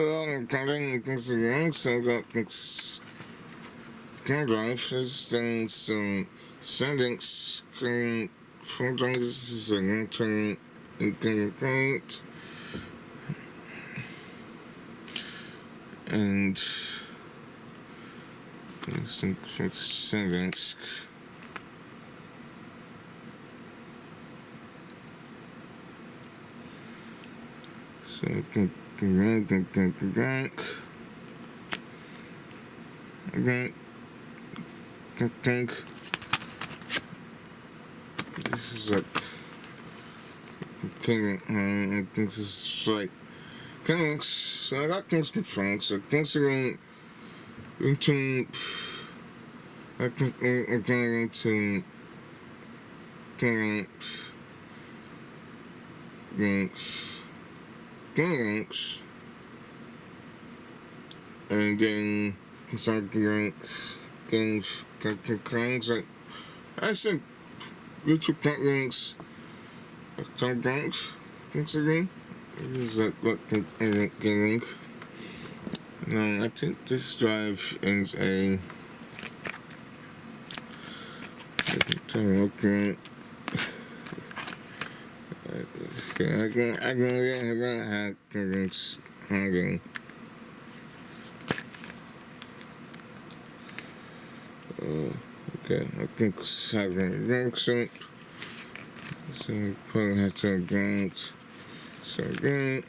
Calling considering so got drive is then some SanDisk full drive is a long-term incomplete and SanDisk. So I think this is like I think this is like things. So I got things controlled. So things are into I think I'm going to links and then start links like I said YouTube cat links some links again. This is like what link. No, I think this drive is a okay. I can get links hanging. Okay, I think it's having links in it. So we probably have to go so again.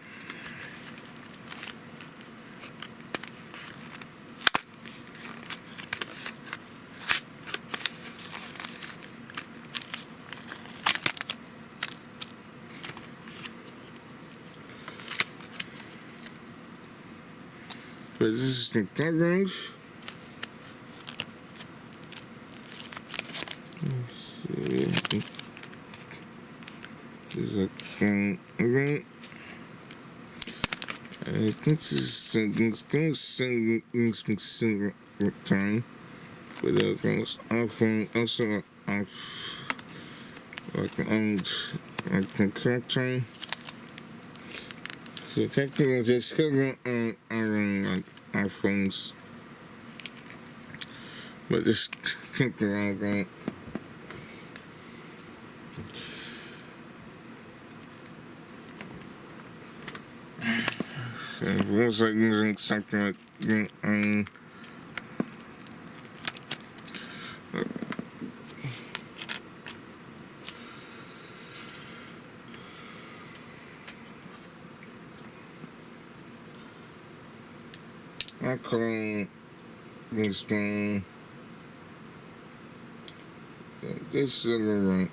But this is the programs. Let's see. There's a thing again. I think this is single time. But there's often also off like the correct time. So technically they still run on like iPhones. But just think around that. So it looks like using something like I call this one this little link.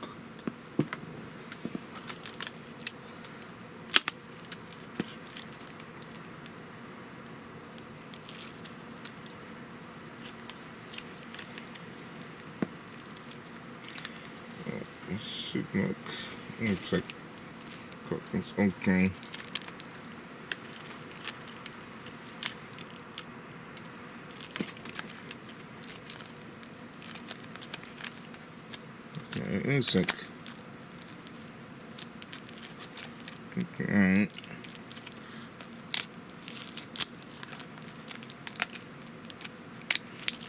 Looks like it's okay. It's like alright.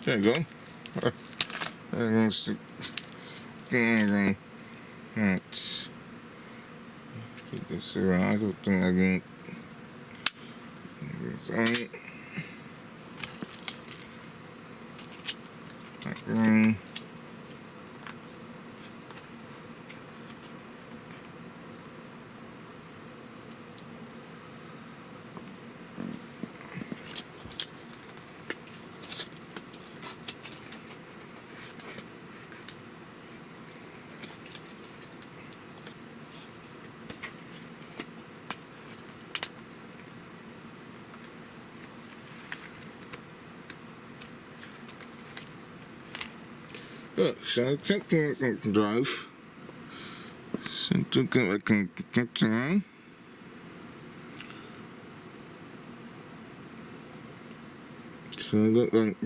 There you go. Let's go. Alright. Put this around. I don't think I can. It's on. Right. Look, so I think I can drive. So I think I can get to So I look like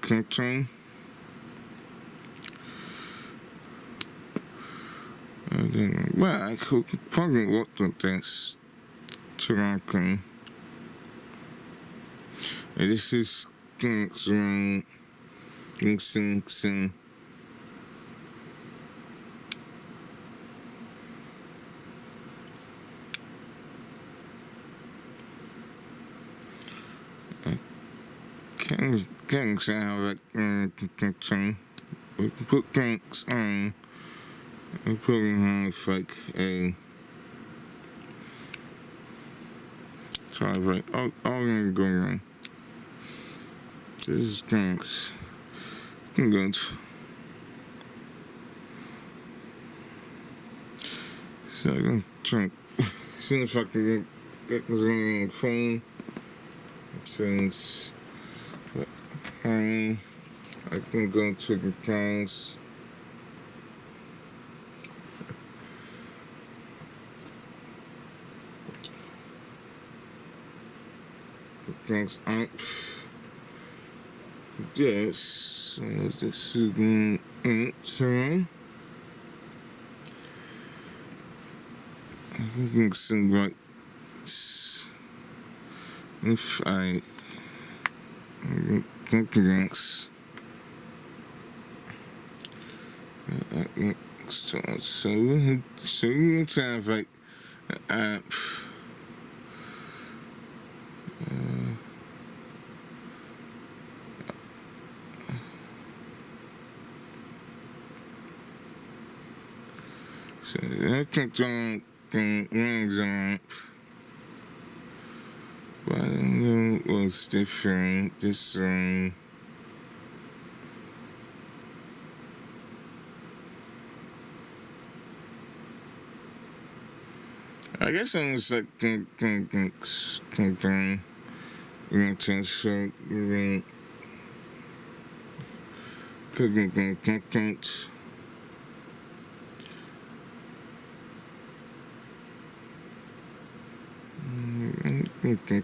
cutting. then back, we can probably work with this tracking. This is things around sync. Gangs out that we can put gangs on and probably have like a right. All I'm going. This is gangs. Good. So I'm gonna try see if I can get this on the phone. Since I can go to the gangs. Gangs up. Yes, this is it. I can see what if I get gangs. So we need to have like an app. So I can turn things up. But I don't know what's different. This I guess I'm just like transfer content.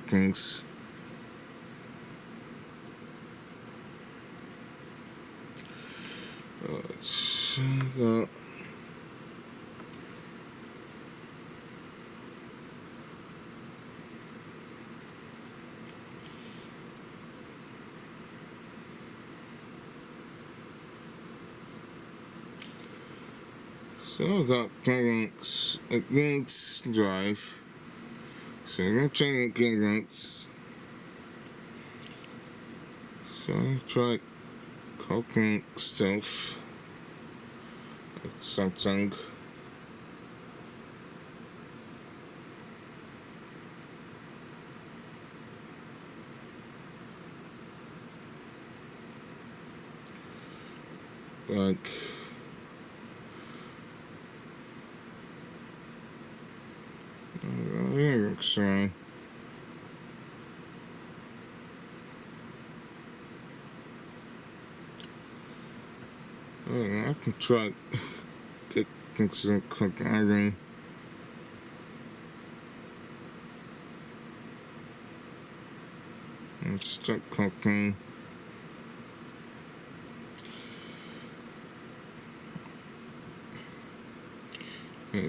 Thanks. Let's go. So I got parents against drive. So I'm gonna try to get against. So I try copying stuff like something. Like sorry. I can try getting some cooking. And start cooking.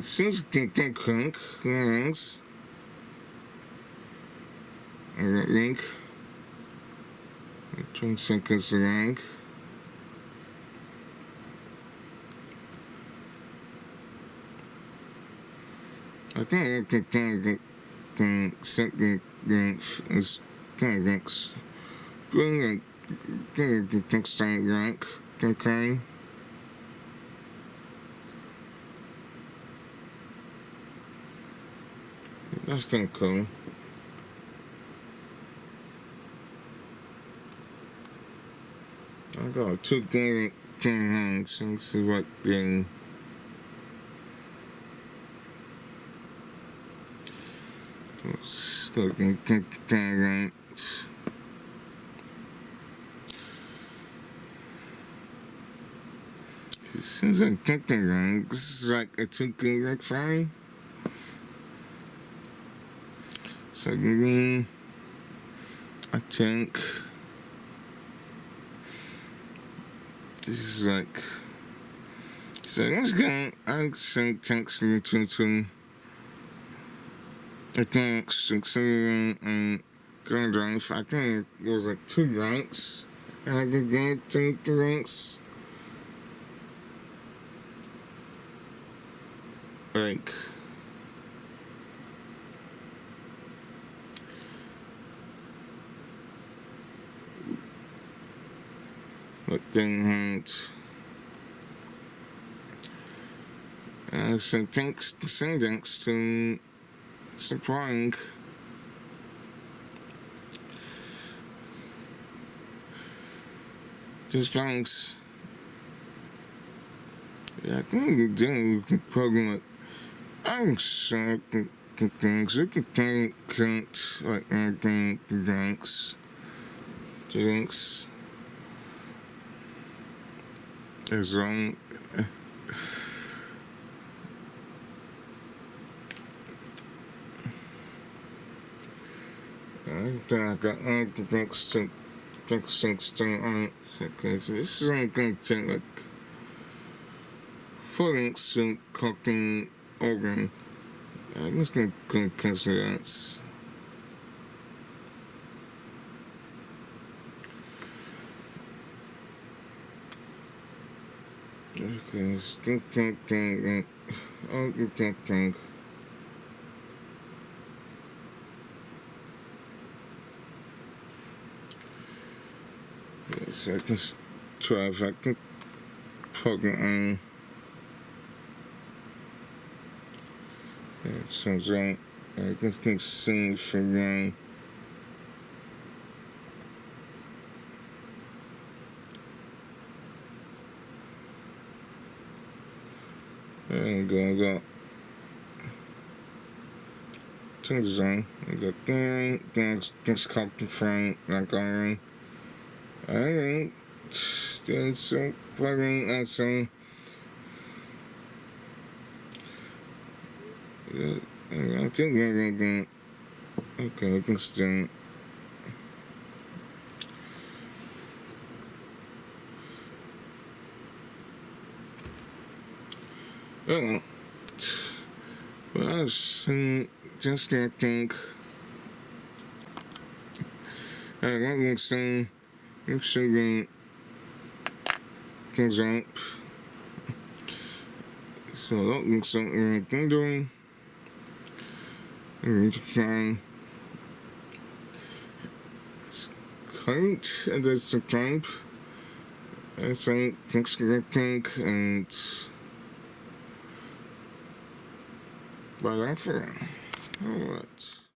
Since I can cook things, I got link. 20 seconds long. I think I can set the links as links. Bring the next time rank, okay? That's kind of cool. I got 2 game hangs and see what thing. Let's go get right. Since I get the rank, this is like a 2 game rank fine. So maybe I think this is like So that's good. I say thanks you to thanks accelerating and going drive. I think it was like 2 ranks. And I could get 3 ranks. Like what thing had so thanks SanDisk to supplying these guys. Yeah, I think you do program it. I'm sure things you can count like drinks is wrong. I got all the drinks on it. Okay, so this is only going to take like 4 links to cooking organ. I'm just going to cancel that. Okay, think. Oh, you can't think. So I can try if I can plug it in. It sounds right. I can sing for rain. There we go. I got things on. I got things copy frame, like iron. Alright. Then so plugging and some. I think we're going to. Okay, we can still. Oh. Well, just can't think. I got some. Actually, things up. So that looks like what I'm doing. I'm going to try current and there's some type. I say thanks for your think and bye for now. Alright.